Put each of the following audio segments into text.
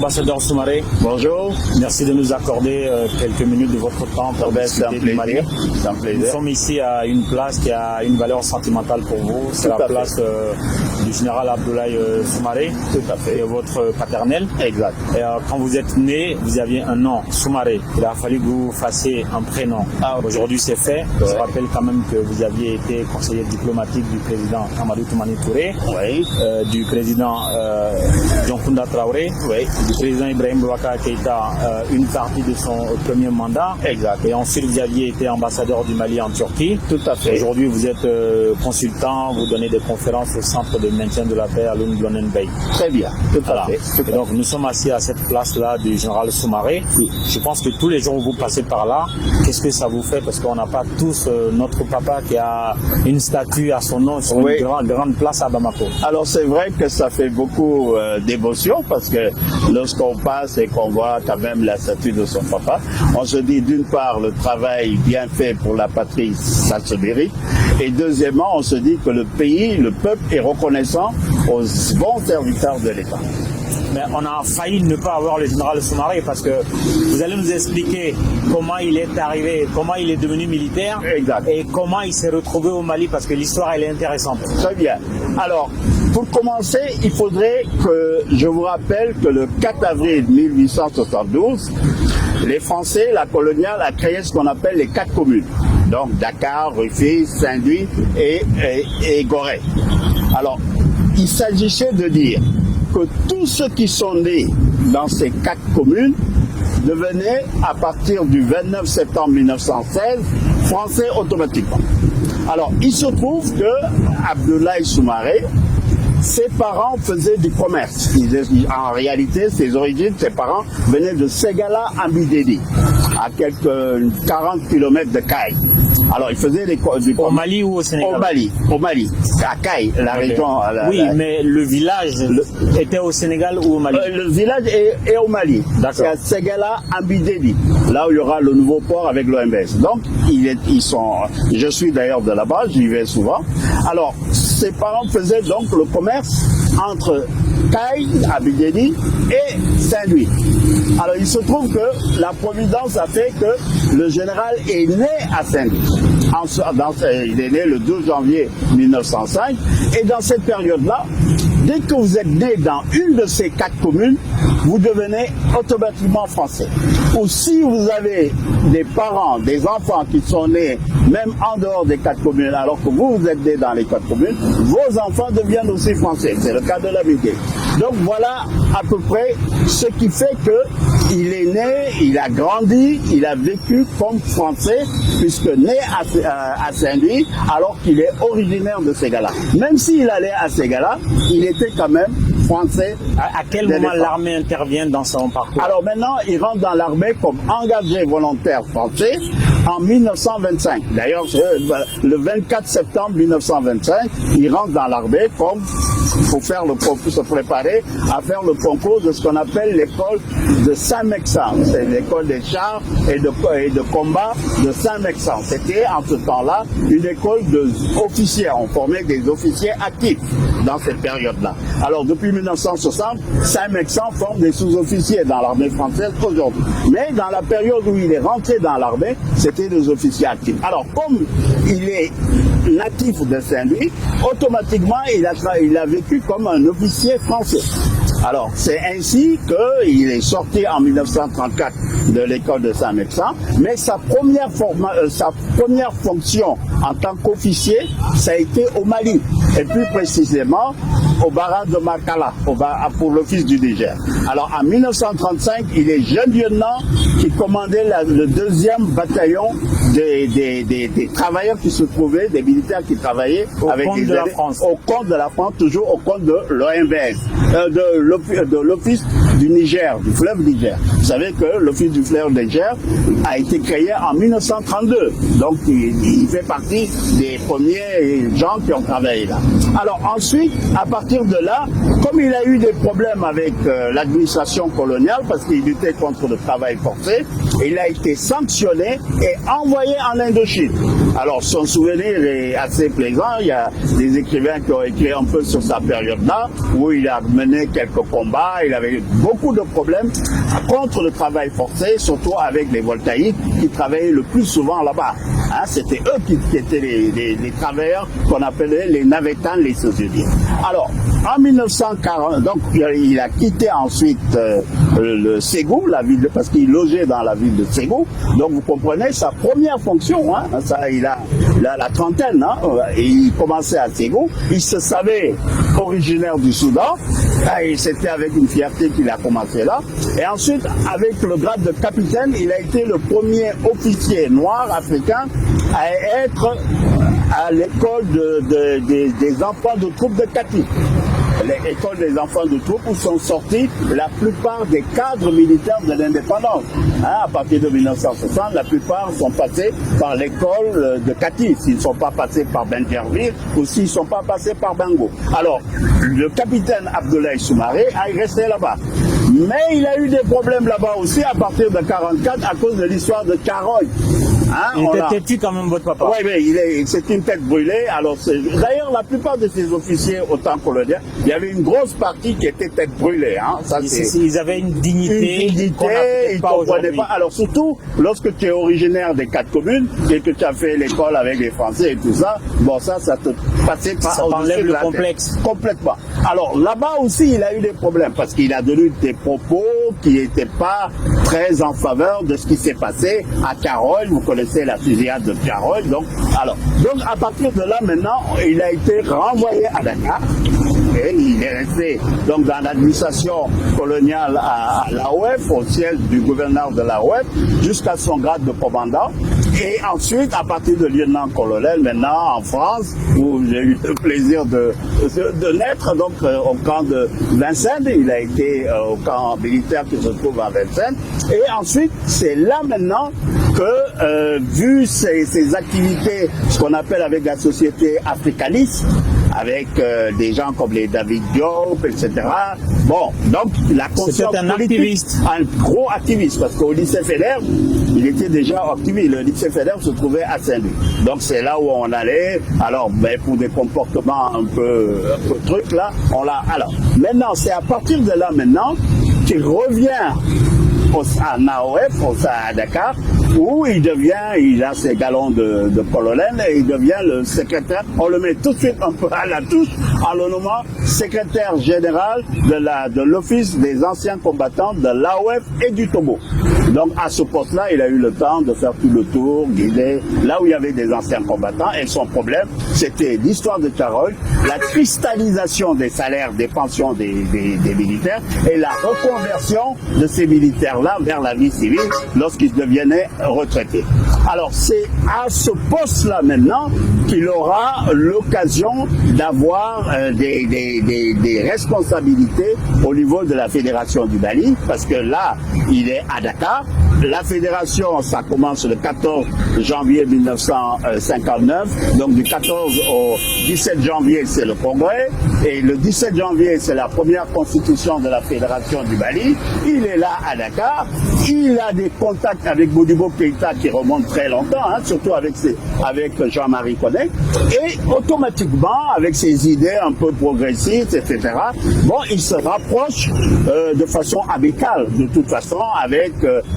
Ambassadeur Soumaré, bonjour. Merci de nous accorder quelques minutes de votre temps pour discuter du Mali. C'est un plaisir. Nous sommes ici à une place qui a une valeur sentimentale pour vous. C'est la place du général Abdoulaye Soumaré, tout à fait. Et votre paternel. Exact. Et, quand vous êtes né, vous aviez un nom, Soumaré. Il a fallu que vous fassiez un prénom. Aujourd'hui, c'est fait. Ouais. Je rappelle quand même que vous aviez été conseiller diplomatique du président Amadou Toumani Touré, du président Dioncounda Traoré, du président Ibrahim Boubacar Keïta, une partie de son premier mandat. Exact. Et ensuite, vous aviez été ambassadeur du Mali en Turquie. Tout à fait. Aujourd'hui, vous êtes consultant, vous donnez des conférences au centre de maintien de la paix à Lund Bay. Très bien. Tout à fait. Et donc, nous sommes assis à cette place-là du général Soumaré. Oui. Je pense que tous les jours où vous passez par là, qu'est-ce que ça vous fait? Parce qu'on n'a pas tous notre papa qui a une statue à son nom sur une grande place à Bamako. Alors, c'est vrai que ça fait beaucoup d'émotion parce que lorsqu'on passe et qu'on voit quand même la statue de son papa, on se dit d'une part le travail bien fait pour la patrie, ça se mérite, et deuxièmement on se dit que le pays, le peuple est reconnaissant aux bons serviteurs de l'État. Mais on a failli ne pas avoir le général Soumaré parce que vous allez nous expliquer comment il est arrivé, comment il est devenu militaire. Exact. Et comment il s'est retrouvé au Mali parce que l'histoire elle est intéressante. Très bien. Alors, pour commencer, il faudrait que je vous rappelle que le 4 avril 1872, les Français, la coloniale, a créé ce qu'on appelle les 4 communes. Donc Dakar, Rufisque, Saint-Louis et Gorée. Alors, il s'agissait de dire que tous ceux qui sont nés dans ces 4 communes devenaient, à partir du 29 septembre 1916, français automatiquement. Alors, il se trouve que Abdoulaye Soumaré, ses parents faisaient du commerce. En réalité, ses origines, ses parents venaient de Ségala à Bidédi, à quelques 40 km de Caille. Alors, ils faisaient du commerce. Au Mali ou au Sénégal? Au Mali, à Caille, la région. Mais le village était au Sénégal ou au Mali? Le village est au Mali. C'est à Ségala à Bidédi, là où il y aura le nouveau port avec l'OMS. Donc, je suis d'ailleurs de là-bas, j'y vais souvent. Alors, ses parents faisaient donc le commerce entre Caille, Abidjani et Saint-Louis. Alors il se trouve que la providence a fait que le général est né à Saint-Louis. Il est né le 12 janvier 1905 et dans cette période-là, dès que vous êtes né dans une de ces 4 communes, vous devenez automatiquement français. Ou si vous avez des parents, des enfants qui sont nés même en dehors des 4 communes, alors que vous êtes nés dans les 4 communes, vos enfants deviennent aussi français. C'est le cas de la Miguel. Donc voilà à peu près ce qui fait qu'il est né, il a grandi, il a vécu comme français, puisque né à Saint-Louis, alors qu'il est originaire de Ségala. Même s'il allait à Ségala, il était quand même français. À quel moment l'armée intervient dans son parcours? Alors maintenant, il rentre dans l'armée comme engagé volontaire français en 1925. D'ailleurs, le 24 septembre 1925, il rentre dans l'armée comme pour se préparer à faire le concours de ce qu'on appelle l'école de Saint-Mexan. C'est l'école des chars et de combat de Saint-Mexan. C'était en ce temps-là une école d'officiers. On formait des officiers actifs dans cette période-là. Alors depuis 1960, Saint-Mexan forme des sous-officiers dans l'armée française aujourd'hui. Mais dans la période où il est rentré dans l'armée, c'était des officiers actifs. Alors comme il est natif de Saint-Louis, automatiquement il a vécu comme un officier français. Alors, c'est ainsi qu'il est sorti en 1934 de l'école de Saint-Mexan, mais sa première fonction en tant qu'officier, ça a été au Mali, et plus précisément au barrage de Makala, pour l'office du Niger. Alors, en 1935, il est jeune lieutenant qui commandait le 2e bataillon des travailleurs qui se trouvaient, des militaires qui travaillaient au compte de la France. Au compte de la France, toujours au compte de l'OMS, de l'office du Niger, du fleuve Niger. Vous savez que l'office du fleuve Niger a été créé en 1932. Donc, il fait partie des premiers gens qui ont travaillé là. Alors ensuite, à partir de là, comme il a eu des problèmes avec l'administration coloniale, parce qu'il luttait contre le travail forcé, il a été sanctionné et envoyé en Indochine. Alors son souvenir est assez plaisant. Il y a des écrivains qui ont écrit un peu sur sa période-là, où il a mené quelques combats. Il avait beaucoup de problèmes contre le travail forcé, surtout avec les voltaïques qui travaillaient le plus souvent là-bas. Hein, c'était eux qui étaient les travailleurs qu'on appelait les navetans, les sociétés. Alors, en 1940, donc il a quitté ensuite le Ségou, la ville parce qu'il logeait dans la ville de Ségou. Donc vous comprenez sa première fonction. Hein, ça, il a la trentaine. Hein, et il commençait à Ségou. Il se savait originaire du Soudan. Et c'était avec une fierté qu'il a commencé là. Et ensuite, avec le grade de capitaine, il a été le premier officier noir africain à être à l'école des enfants de troupes de Kati. L'école des enfants de troupes où sont sortis la plupart des cadres militaires de l'indépendance. Hein, à partir de 1960, la plupart sont passés par l'école de Kati. S'ils ne sont pas passés par Benjerville ou s'ils ne sont pas passés par Bango. Alors, le capitaine Abdoulaye Soumaré a resté là-bas. Mais il a eu des problèmes là-bas aussi à partir de 1944 à cause de l'histoire de Caroy. Hein, il était têtu quand même, votre papa. Oui, mais c'est une tête brûlée. Alors, d'ailleurs, la plupart de ces officiers au temps colonial, il y avait une grosse partie qui était tête brûlée. Hein. Ça, ils avaient une dignité. Ils ne comprenaient pas. Alors, surtout, lorsque tu es originaire des 4 communes et que tu as fait l'école avec les Français et tout ça, bon, ça te passait pas. Ça enlève le complexe. Complètement. Alors, là-bas aussi, il a eu des problèmes parce qu'il a tenu des propos qui n'étaient pas très en faveur de ce qui s'est passé à Caroline. Vous connaissez la fusillade de Caroline. Donc, à partir de là, maintenant, il a été renvoyé à Dakar. Et il est resté donc dans l'administration coloniale à l'AOF, au siège du gouverneur de l'AOF, jusqu'à son grade de commandant. Et ensuite, à partir de lieutenant-colonel, maintenant en France, où j'ai eu le plaisir de naître, donc au camp de Vincennes, il a été au camp militaire qui se trouve à Vincennes. Et ensuite, c'est là maintenant que, vu ses activités, ce qu'on appelle avec la société africaniste, avec des gens comme les David Diop, etc. Bon, donc la conscience politique, un gros activiste, parce qu'au lycée Fédère, il était déjà activiste. Le lycée Fédère se trouvait à Saint-Louis. Donc c'est là où on allait. Alors, pour des comportements un peu trucs là, on l'a. Alors, maintenant, c'est à partir de là maintenant qu'il revient à Naoef, à Dakar, où il a ses galons de colonel et il devient le secrétaire. On le met tout de suite un peu à la touche en le nommant secrétaire général de l'Office des anciens combattants de l'AOF et du Togo. Donc à ce poste-là, il a eu le temps de faire tout le tour, guider là où il y avait des anciens combattants. Et son problème, c'était l'histoire de Caroline, la cristallisation des salaires, des pensions des militaires et la reconversion de ces militaires-là vers la vie civile lorsqu'ils devenaient retraités. Alors c'est à ce poste-là maintenant qu'il aura l'occasion d'avoir des responsabilités au niveau de la Fédération du Mali, parce que là, il est à Dakar. La fédération, ça commence le 14 janvier 1959, donc du 14 au 17 janvier, c'est le congrès, et le 17 janvier, c'est la première constitution de la Fédération du Mali. Il est là à Dakar, il a des contacts avec Modibo Keïta qui remontent très longtemps, hein, surtout avec Jean-Marie Connet, et automatiquement, avec ses idées un peu progressistes, etc., bon, il se rapproche de façon amicale, de toute façon, avec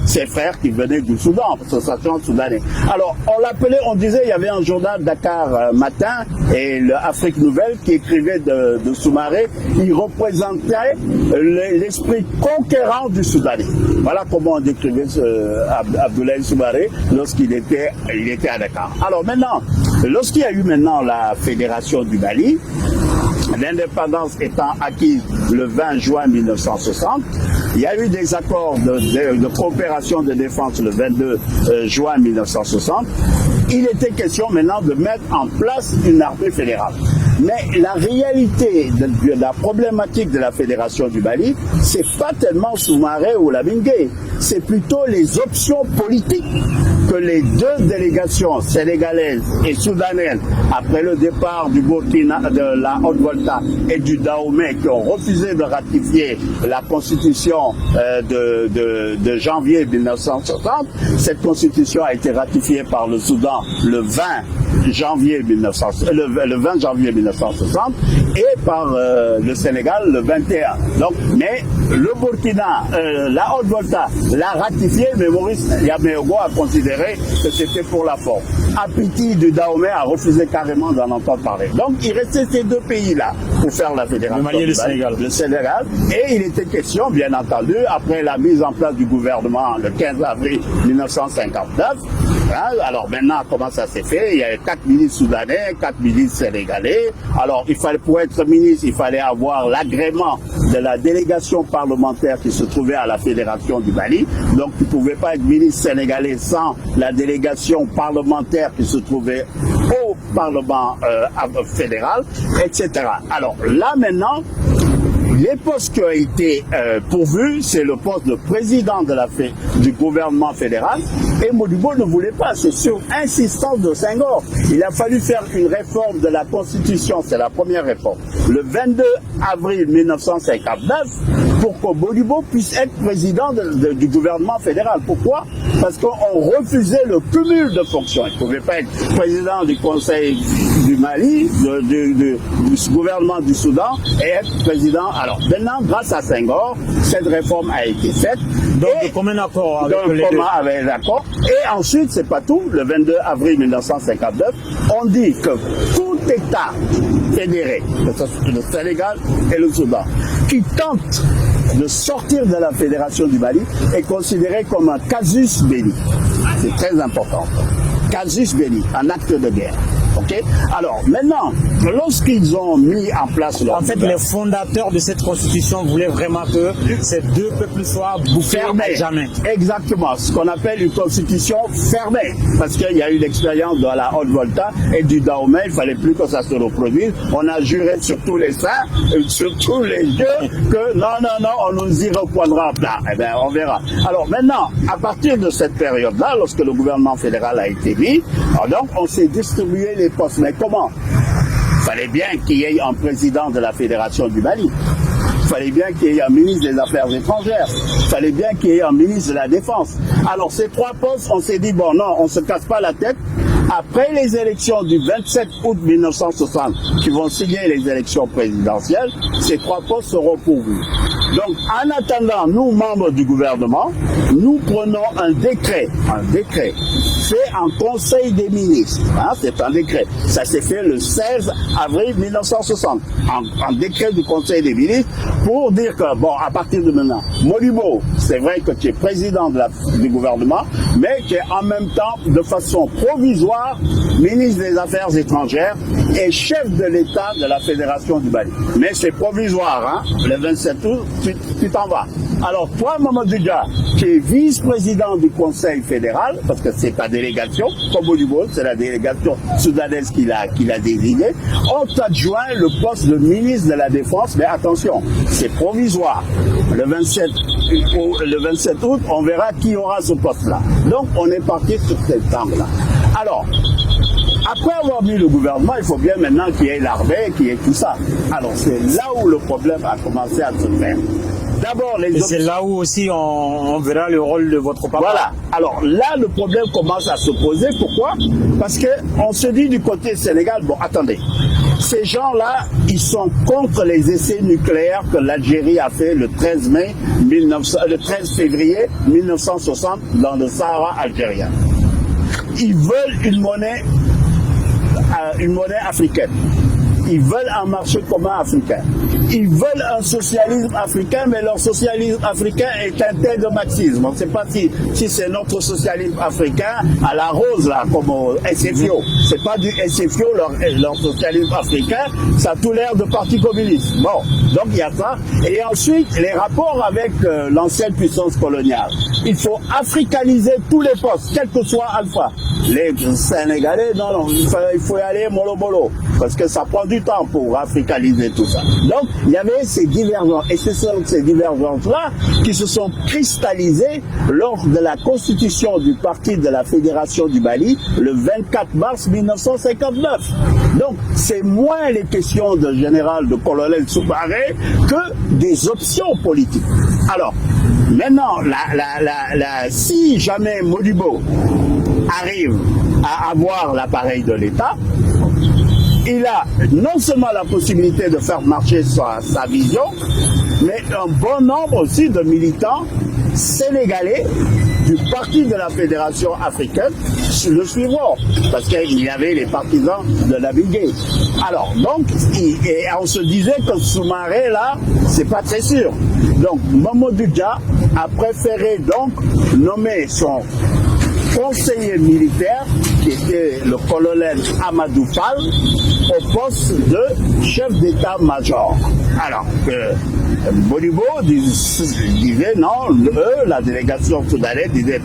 ses frères qui venaient du Soudan, l'association soudanais. Alors, on disait, il y avait un journal Dakar Matin et l'Afrique Nouvelle qui écrivait de Soumaré, il représentait l'esprit conquérant du Soudanais. Voilà comment on décrivait Abdoulaye Soumaré lorsqu'il était à Dakar. Alors maintenant, lorsqu'il y a eu maintenant la Fédération du Mali, l'indépendance étant acquise le 20 juin 1960, il y a eu des accords de coopération de défense le 22 juin 1960. Il était question maintenant de mettre en place une armée fédérale. Mais la réalité de la problématique de la Fédération du Mali, c'est pas tellement Soumaré ou Lamine Gueye, c'est plutôt les options politiques que les deux délégations sénégalaises et soudanaises, après le départ du Burkina, de la Haute-Volta et du Dahomey, qui ont refusé de ratifier la constitution de janvier 1960, cette constitution a été ratifiée par le Soudan le 20 janvier 1960 et par le Sénégal le 21. Donc, mais le Burkina, la Haute-Volta l'a ratifié, mais Maurice Yameogo a considéré que c'était pour la forme. Apiti du Dahomey a refusé carrément d'en entendre parler. Donc il restait ces deux pays-là pour faire la fédération. Le Mali et le Sénégal. Le Sénégal. Et il était question, bien entendu, après la mise en place du gouvernement le 15 avril 1959, alors maintenant, comment ça s'est fait? Il y avait 4 ministres soudanais, 4 ministres sénégalais. Alors, pour être ministre, il fallait avoir l'agrément de la délégation parlementaire qui se trouvait à la Fédération du Mali. Donc, tu ne pouvais pas être ministre sénégalais sans la délégation parlementaire qui se trouvait au Parlement fédéral, etc. Alors, là maintenant, les postes qui ont été pourvus, c'est le poste de président du gouvernement fédéral. Et Modibo ne voulait pas, c'est sur insistance de Senghor. Il a fallu faire une réforme de la Constitution, c'est la première réforme, le 22 avril 1959, pour que Modibo puisse être président du gouvernement fédéral. Pourquoi? Parce qu'on refusait le cumul de fonctions. Il ne pouvait pas être président du Conseil du Mali, du gouvernement du Soudan, et être président. Alors maintenant, grâce à Senghor, cette réforme a été faite. Donc, de commun accord avec les deux. Avec l'accord. Et ensuite, c'est pas tout, le 22 avril 1959, on dit que tout État fédéré, que ce soit le Sénégal et le Soudan, qui tente de sortir de la Fédération du Mali est considéré comme un casus belli. C'est très important. Casus belli, un acte de guerre. Okay? Alors maintenant, lorsqu'ils ont mis en place leur les fondateurs de cette constitution voulaient vraiment que ces deux peuples soient bouffés à jamais. Exactement, ce qu'on appelle une constitution fermée, parce qu'il y a eu l'expérience de la Haute-Volta et du Dahomey, il fallait plus que ça se reproduise. On a juré sur tous les saints, sur tous les dieux, que non, on nous y reprendra là. Eh bien, on verra. Alors maintenant, à partir de cette période-là, lorsque le gouvernement fédéral a été mis, donc on s'est distribué les postes. Mais comment? Il fallait bien qu'il y ait un président de la Fédération du Mali. Il fallait bien qu'il y ait un ministre des Affaires étrangères. Il fallait bien qu'il y ait un ministre de la Défense. Alors ces trois postes, on s'est dit, bon non, on ne se casse pas la tête. Après les élections du 27 août 1960, qui vont signer les élections présidentielles, ces trois postes seront pourvus. Donc, en attendant, nous, membres du gouvernement, nous prenons un décret. Un décret. C'est un conseil des ministres. C'est un décret. Ça s'est fait le 16 avril 1960. Un décret du conseil des ministres pour dire que, bon, à partir de maintenant, Modibo, c'est vrai que tu es président du gouvernement, mais tu es en même temps, de façon provisoire, ministre des Affaires étrangères et chef de l'État de la Fédération du Mali. Mais c'est provisoire, le 27 août, tu t'en vas. Alors toi, Mamadou Dia, tu es vice-président du Conseil fédéral, parce que c'est ta délégation, comme Modibo, c'est la délégation soudanaise qui l'a désigné. On t'adjoint le poste de ministre de la Défense, mais attention, c'est provisoire. Le 27 août, on verra qui aura ce poste-là. Donc on est parti sur cet angle-là. Alors, après avoir mis le gouvernement, il faut bien maintenant qu'il y ait l'armée, qu'il y ait tout ça. Alors c'est là où le problème a commencé à se faire. D'abord, c'est là où aussi on verra le rôle de votre papa. Voilà. Alors là, le problème commence à se poser. Pourquoi? Parce qu'on se dit du côté Sénégal, bon, attendez, ces gens-là, ils sont contre les essais nucléaires que l'Algérie a fait le 13 février 1960 dans le Sahara algérien. Ils veulent une monnaie africaine. Ils veulent un marché commun africain. Ils veulent un socialisme africain, mais leur socialisme africain est teinté de marxisme. On ne sait pas si c'est notre socialisme africain à la rose, là, comme au SFIO. C'est pas du SFIO, leur socialisme africain, ça a tout l'air de parti communiste. Bon, donc il y a ça. Et ensuite, les rapports avec l'ancienne puissance coloniale. Il faut africaniser tous les postes, quel que soit Alpha. Les Sénégalais, non, il faut y aller mollo-mollo. parce que ça prend du temps pour africaniser tout ça. Donc, il y avait ces divergences, et ce sont ces divergences-là qui se sont cristallisées lors de la constitution du Parti de la Fédération du Mali le 24 mars 1959. Donc, c'est moins les questions de général, de colonel Soumaré que des options politiques. Alors, maintenant, si jamais Modibo arrive à avoir l'appareil de l'État, il a non seulement la possibilité de faire marcher sa vision, mais un bon nombre aussi de militants sénégalais du Parti de la Fédération africaine le suivront, parce qu'il y avait les partisans de Nabil Guèye. Alors, donc, on se disait que Soumaré, là, c'est pas très sûr. Donc, Mamadou Dia a préféré donc nommer son conseiller militaire, qui était le colonel Amadou Fall, au poste de chef d'état-major. Alors que Modibo disait non, la délégation soudanaise disait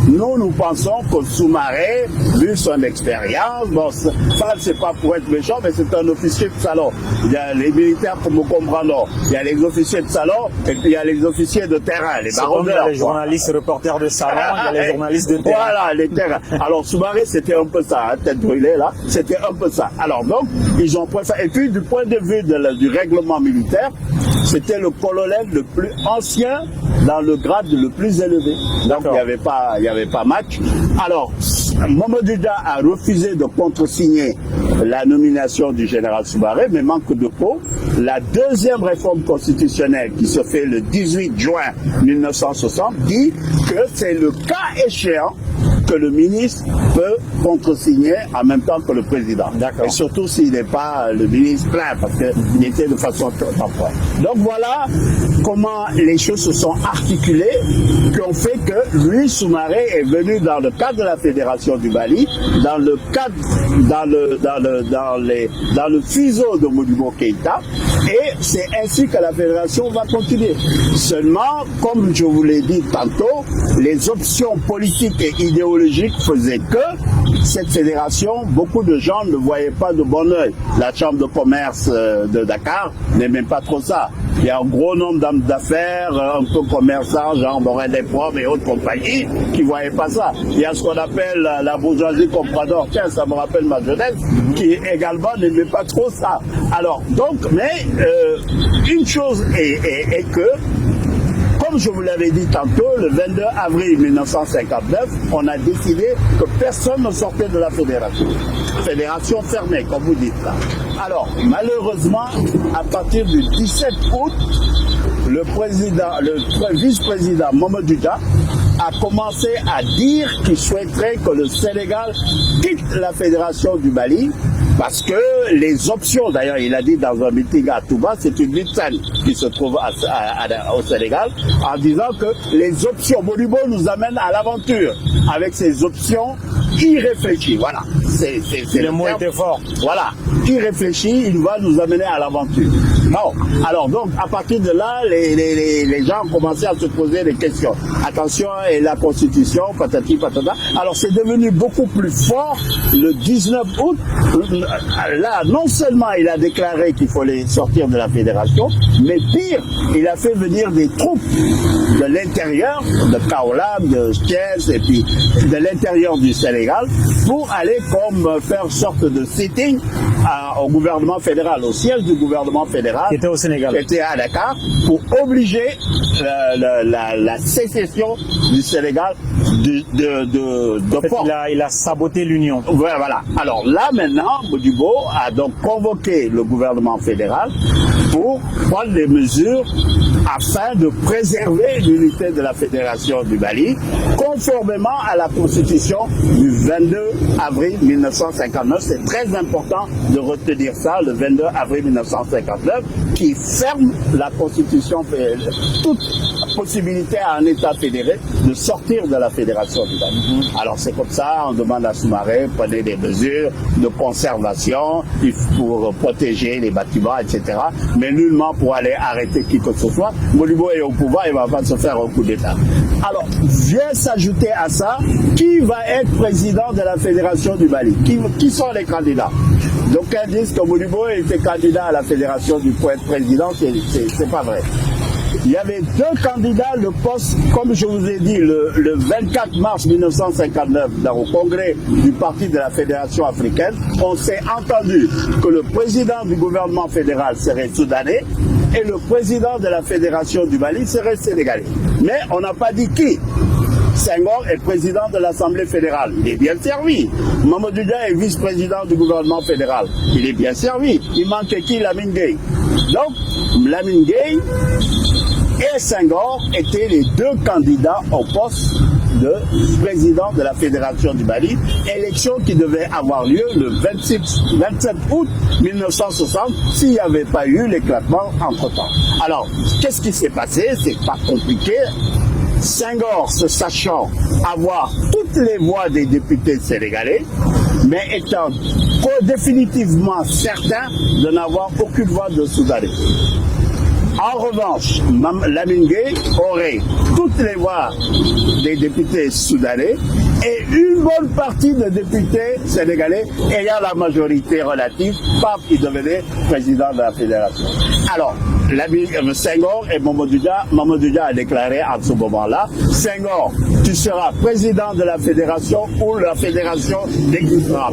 non, nous pensons que Soumaré, vu son expérience, bon, Fall c'est pas pour être méchant, mais c'est un officier de salon. Il y a les militaires pour me comprendre, il y a les officiers de salon et puis il y a les officiers de terrain, les baroudeurs. Les journalistes, reporters de salon, il y a les journalistes de terrain. Voilà, les terrains. Alors Soumaré c'était un peu ça, hein, tête brûlée là, c'était un peu ça. Alors donc, ils ont préféré, et puis du point de vue du règlement militaire, c'était le colonel le plus ancien dans le grade le plus élevé. Donc il n'y avait pas match. Alors, Mamadou Dia a refusé de contresigner la nomination du général Soumaré, mais manque de peau. La deuxième réforme constitutionnelle qui se fait le 18 juin 1960 dit que c'est le cas échéant que le ministre peut contresigner en même temps que le président. Et surtout s'il n'est pas le ministre plein, parce qu'il était de façon temporaire. Donc voilà comment les choses se sont articulées, qui ont fait que lui, Soumaré, est venu dans le cadre de la Fédération du Mali, dans le cadre, dans le fuseau de Modibo Keïta, et c'est ainsi que la Fédération va continuer. Seulement, comme je vous l'ai dit tantôt, les options politiques et idéologiques faisaient que cette fédération, beaucoup de gens ne voyaient pas de bon oeil. La chambre de commerce de Dakar n'aimait pas trop ça. Il y a un gros nombre d'hommes d'affaires, un peu commerçants, genre Morin des Pommes et autres compagnies, qui ne voyaient pas ça. Il y a ce qu'on appelle la bourgeoisie comprador, tiens, ça me rappelle ma jeunesse, qui également n'aimait pas trop ça. Alors, donc, mais une chose est que, comme je vous l'avais dit tantôt, le 22 avril 1959, on a décidé que personne ne sortait de la fédération. Fédération fermée, comme vous dites là. Alors, malheureusement, à partir du 17 août, le vice-président Mamadou Dia a commencé à dire qu'il souhaiterait que le Sénégal quitte la Fédération du Mali, parce que les options, d'ailleurs il a dit dans un meeting à Touba, c'est une lycée qui se trouve au Sénégal, en disant que les options, Modibo nous amène à l'aventure, avec ces options irréfléchies. Voilà, le mot était fort. Voilà, irréfléchi, il va nous amener à l'aventure. Non. Alors donc, à partir de là, les gens ont commencé à se poser des questions. Attention, et la Constitution, patati patata. Alors c'est devenu beaucoup plus fort le 19 août. Là, non seulement il a déclaré qu'il fallait sortir de la fédération, mais pire, il a fait venir des troupes de l'intérieur, de Kaolam, de Thiès, et puis de l'intérieur du Sénégal, pour aller comme faire sorte de sitting au gouvernement fédéral, au siège du gouvernement fédéral, qui était au Sénégal, qui était à Dakar, pour obliger la sécession du Sénégal de force. Il a saboté l'union. Voilà. Alors là maintenant, Modibo a donc convoqué le gouvernement fédéral pour prendre des mesures afin de préserver l'unité de la Fédération du Mali, conformément à la Constitution du 22 avril 1959. C'est très important de retenir ça, le 22 avril 1959, qui ferme la Constitution, toute possibilité à un État fédéré de sortir de la Fédération du Mali. Alors c'est comme ça, on demande à Soumaré, prenez des mesures de conservation pour protéger les bâtiments, etc. Mais nullement pour aller arrêter qui que ce soit. Modibo est au pouvoir, il ne va pas se faire un coup d'État. Alors, vient s'ajouter à ça, qui va être président de la Fédération du Mali? Qui sont les candidats? D'aucuns disent que Modibo était candidat à la fédération pour être président, c'est pas vrai. Il y avait deux candidats, le poste, comme je vous ai dit, le 24 mars 1959, au congrès du parti de la Fédération africaine, on s'est entendu que le président du gouvernement fédéral serait soudanais et le président de la Fédération du Mali serait sénégalais. Mais on n'a pas dit qui. Senghor est président de l'Assemblée fédérale. Il est bien servi. Mamadou Dia est vice-président du gouvernement fédéral. Il est bien servi. Il manque qui? Lamine Gueye. Donc, Lamine Gueye et Senghor étaient les deux candidats au poste de président de la Fédération du Mali, élection qui devait avoir lieu le 27 août 1960 s'il n'y avait pas eu l'éclatement entre-temps. Alors, qu'est-ce qui s'est passé? C'est pas compliqué. Senghor, se sachant avoir toutes les voix des députés sénégalais, mais étant définitivement certain de n'avoir aucune voix de Soudanais. En revanche, Lamine Gueye aurait toutes les voix des députés soudanais et une bonne partie des députés sénégalais ayant la majorité relative, paf, il devenait président de la fédération. Alors, Senghor et Mamadou Dia a déclaré à ce moment-là, Senghor, tu seras président de la fédération ou la fédération n'existera.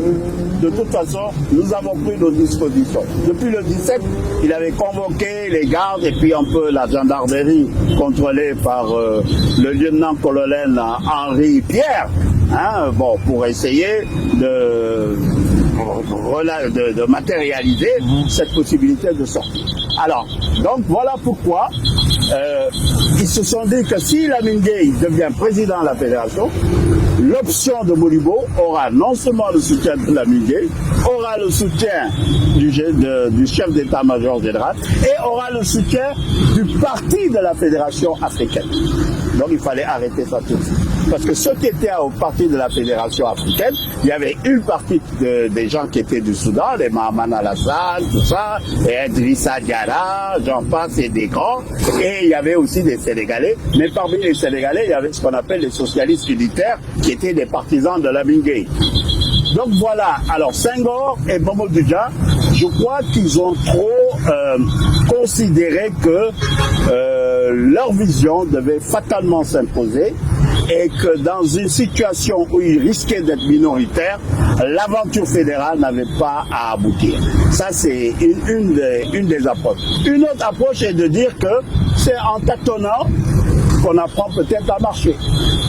De toute façon, nous avons pris nos dispositions. Depuis le 17, il avait convoqué les gardes et puis un peu la gendarmerie contrôlée par le lieutenant-colonel Henri Pierre, hein, bon, pour essayer de matérialiser cette possibilité de sortie. Alors, donc voilà pourquoi ils se sont dit que si Lamine Gueye devient président de la fédération, l'option de Modibo aura non seulement le soutien de Lamine Gueye, aura le soutien du chef d'état-major général et aura le soutien du parti de la fédération africaine. Donc il fallait arrêter ça tout de suite. Parce que ceux qui étaient au parti de la fédération africaine, il y avait une partie des gens qui étaient du Soudan, les Mahaman al-Assad, tout ça, et Idrissa Diarra, j'en passe, et des grands. Et il y avait aussi des Sénégalais. Mais parmi les Sénégalais, il y avait ce qu'on appelle les socialistes unitaires, qui étaient des partisans de Lamine Gueye. Donc voilà, alors Senghor et Mamadou Dia, je crois qu'ils ont trop considéré que leur vision devait fatalement s'imposer et que dans une situation où ils risquaient d'être minoritaires, l'aventure fédérale n'avait pas à aboutir. Ça, c'est une des approches. Une autre approche est de dire que c'est en tâtonnant qu'on apprend peut-être à marcher.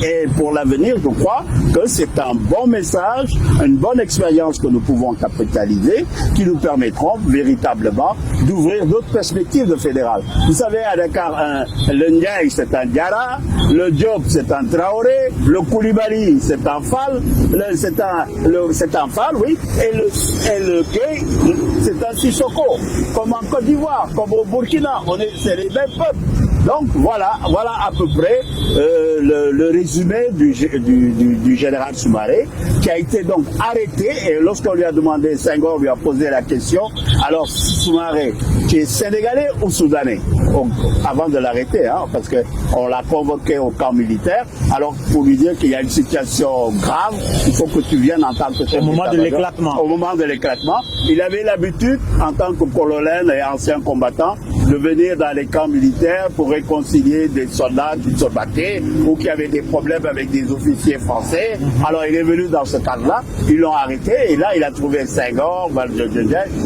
Et pour l'avenir, je crois que c'est un bon message, une bonne expérience que nous pouvons capitaliser, qui nous permettront véritablement d'ouvrir d'autres perspectives de fédéral. Vous savez, à Dakar, le Ndiaye, c'est un Diarra, le Diop, c'est un Traoré, le Koulibaly, c'est un Fall, c'est un Fall, oui, et le Gueye, c'est un Sissoko, comme en Côte d'Ivoire, comme au Burkina, c'est les mêmes peuples. Donc voilà à peu près le résumé du général Soumaré, qui a été donc arrêté, et lorsqu'on lui a demandé, Senghor lui a posé la question, alors Soumaré, tu es sénégalais ou soudanais? Avant de l'arrêter, hein, parce qu'on l'a convoqué au camp militaire, alors pour lui dire qu'il y a une situation grave, il faut que tu viennes en tant que chef au moment de l'éclatement. Au moment de l'éclatement, il avait l'habitude, en tant que colonel et ancien combattant, de venir dans les camps militaires pour réconcilier des soldats qui se battaient ou qui avaient des problèmes avec des officiers français. Alors il est venu dans ce cadre-là, ils l'ont arrêté et là il a trouvé Senghor,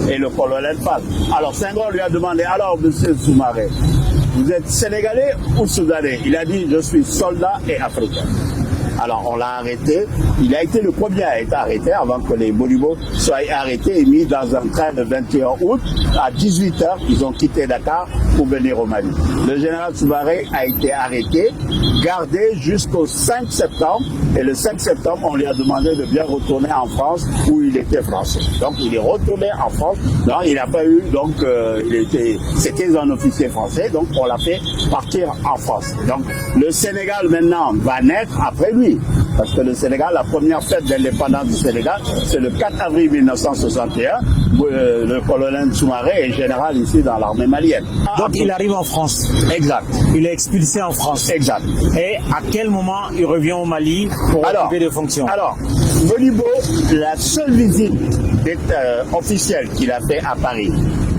et le colonel Fall. Alors Senghor lui a demandé, alors monsieur Soumaré, vous êtes sénégalais ou soudanais? Il a dit, je suis soldat et africain. Alors on l'a arrêté, il a été le premier à être arrêté avant que les Modibo soient arrêtés et mis dans un train le 21 août. À 18h, ils ont quitté Dakar pour venir au Mali. Le général Soumaré a été arrêté, gardé jusqu'au 5 septembre. Et le 5 septembre, on lui a demandé de bien retourner en France où il était français. Donc il est retourné en France. Non, il n'a pas eu, donc c'était un officier français, donc on l'a fait partir en France. Donc le Sénégal maintenant va naître après lui. Parce que le Sénégal, la première fête d'indépendance du Sénégal, c'est le 4 avril 1961. Le colonel Soumaré est général ici dans l'armée malienne. Donc il arrive en France. Exact. Il est expulsé en France. Exact. Et à quel moment il revient au Mali pour occuper des fonctions? Alors, Modibo, la seule visite officielle qu'il a fait à Paris,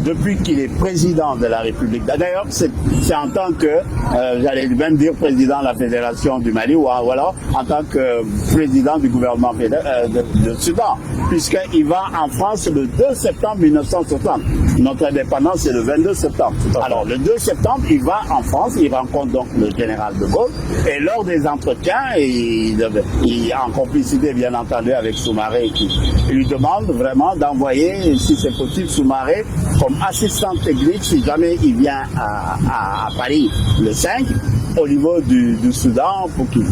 depuis qu'il est président de la République. D'ailleurs, c'est en tant que, j'allais même dire président de la Fédération du Mali, ou alors en tant que président du gouvernement de Soudan, puisqu'il va en France le 2 septembre 1960. Notre indépendance, c'est le 22 septembre. Alors, le 2 septembre, il va en France, il rencontre donc le général de Gaulle, et lors des entretiens, il en complicité, bien entendu, avec Soumaré, qui lui demande vraiment d'envoyer, si c'est possible, Soumaré comme assistant technique si jamais il vient à Paris le 5 au niveau du Soudan pour qu'il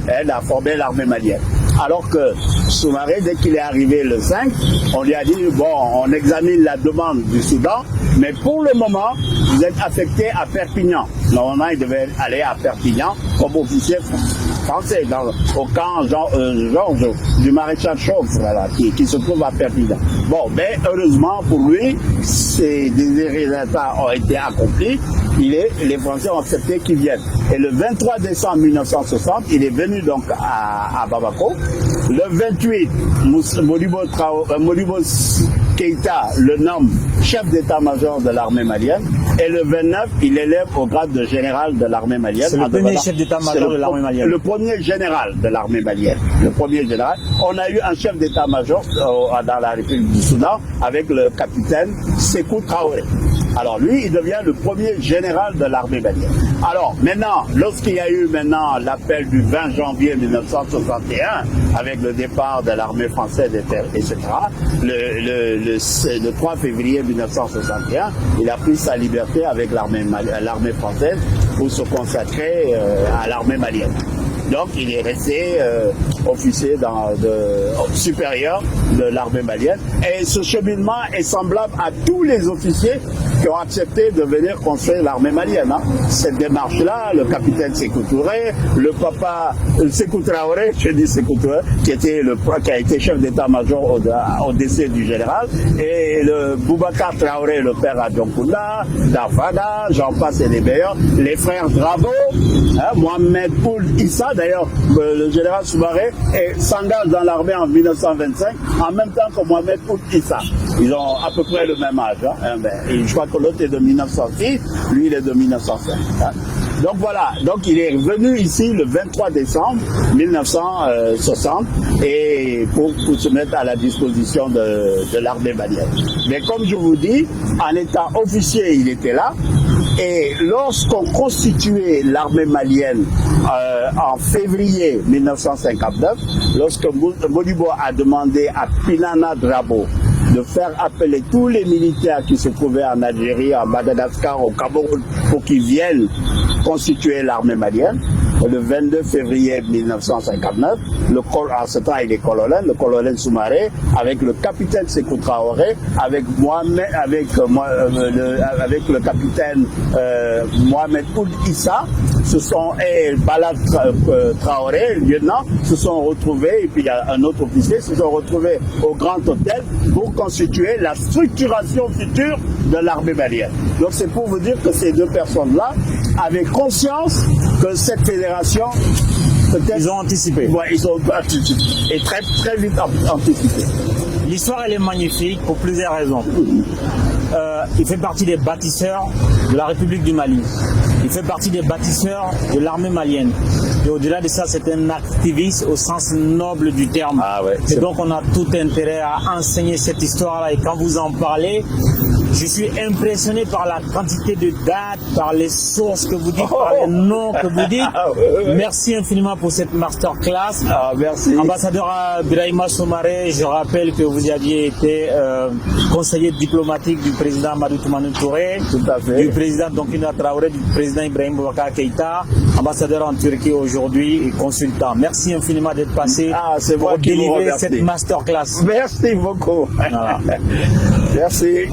aide à former l'armée malienne. Alors que Soumaré, dès qu'il est arrivé le 5, on lui a dit, bon, on examine la demande du Soudan, mais pour le moment, vous êtes affecté à Perpignan. Normalement, il devait aller à Perpignan comme officier français, au camp Georges du maréchal Chauve, voilà, qui se trouve à Perpignan. Bon, mais heureusement pour lui, des résultats ont été accomplis. Les Français ont accepté qu'il vienne. Et le 23 décembre 1960, il est venu donc à Bamako. Le 28, Modibo Keïta le nomme chef d'état-major de l'armée malienne. Et le 29, il élève au grade de général de l'armée malienne. C'est le premier chef d'état-major de l'armée malienne. Le premier général de l'armée malienne. Le premier général. On a eu un chef d'état-major dans la République du Soudan avec le capitaine Sékou Traoré. Alors lui, il devient le premier général de l'armée malienne. Alors maintenant, lorsqu'il y a eu l'appel du 20 janvier 1961, avec le départ de l'armée française, etc., le 3 février 1961, il a pris sa liberté avec l'armée française pour se consacrer à l'armée malienne. Donc il est resté officier supérieur de l'armée malienne. Et ce cheminement est semblable à tous les officiers qui ont accepté de venir construire l'armée malienne. Hein. Cette démarche-là, le capitaine Sékou Touré, le papa Sékou Traoré, je dis Sékou Touré, qui a été chef d'état-major au décès du général, et le Boubacar Traoré, le père Adjonkunda, Dafada, j'en passe et les meilleurs, les frères Drabo, Mohamed Ould Issa, d'ailleurs, le général Soumaré s'engage dans l'armée en 1925, en même temps que Mohamed Ould Issa. Ils ont à peu près le même âge. Hein, et je crois que l'autre est de 1906, lui il est de 1905. Hein. Donc voilà, donc il est venu ici le 23 décembre 1960 et pour se mettre à la disposition de l'armée malienne. Mais comme je vous dis, en étant officier, il était là. Et lorsqu'on constituait l'armée malienne en février 1959, lorsque Modibo a demandé à Pinana Drabo de faire appeler tous les militaires qui se trouvaient en Algérie, à Madagascar, au Cameroun, pour qu'ils viennent constituer l'armée malienne, le 22 février 1959, à ce temps il est colonel, le colonel Soumaré, avec le capitaine Sékou Traoré, avec le capitaine Mohamed Ould Issa, et Balad Traoré, le lieutenant, se sont retrouvés, et puis il y a un autre officier, se sont retrouvés au Grand Hôtel pour constituer la structuration future de l'armée malienne. Donc c'est pour vous dire que ces deux personnes-là avaient conscience que cette fédération, peut-être... Ils ont anticipé. Ouais, ils ont anticipé. Et très, très vite anticipé. L'histoire, elle est magnifique pour plusieurs raisons. Il fait partie des bâtisseurs de la République du Mali. Il fait partie des bâtisseurs de l'armée malienne. Et au-delà de ça, c'est un activiste au sens noble du terme. Ah ouais, et donc, on a tout intérêt à enseigner cette histoire-là. Et quand vous en parlez, je suis impressionné par la quantité de dates, par les sources que vous dites, par les noms que vous dites. Merci infiniment pour cette masterclass. Merci. Ambassadeur Birahima Soumaré, je rappelle que vous aviez été conseiller diplomatique du président Amadou Toumani Touré, tout à fait. Du président Donkina Traoré, du président Ibrahim Boubacar Keïta, ambassadeur en Turquie aujourd'hui et consultant. Merci infiniment d'être passé pour délivrer cette masterclass. Merci beaucoup. Voilà. Merci.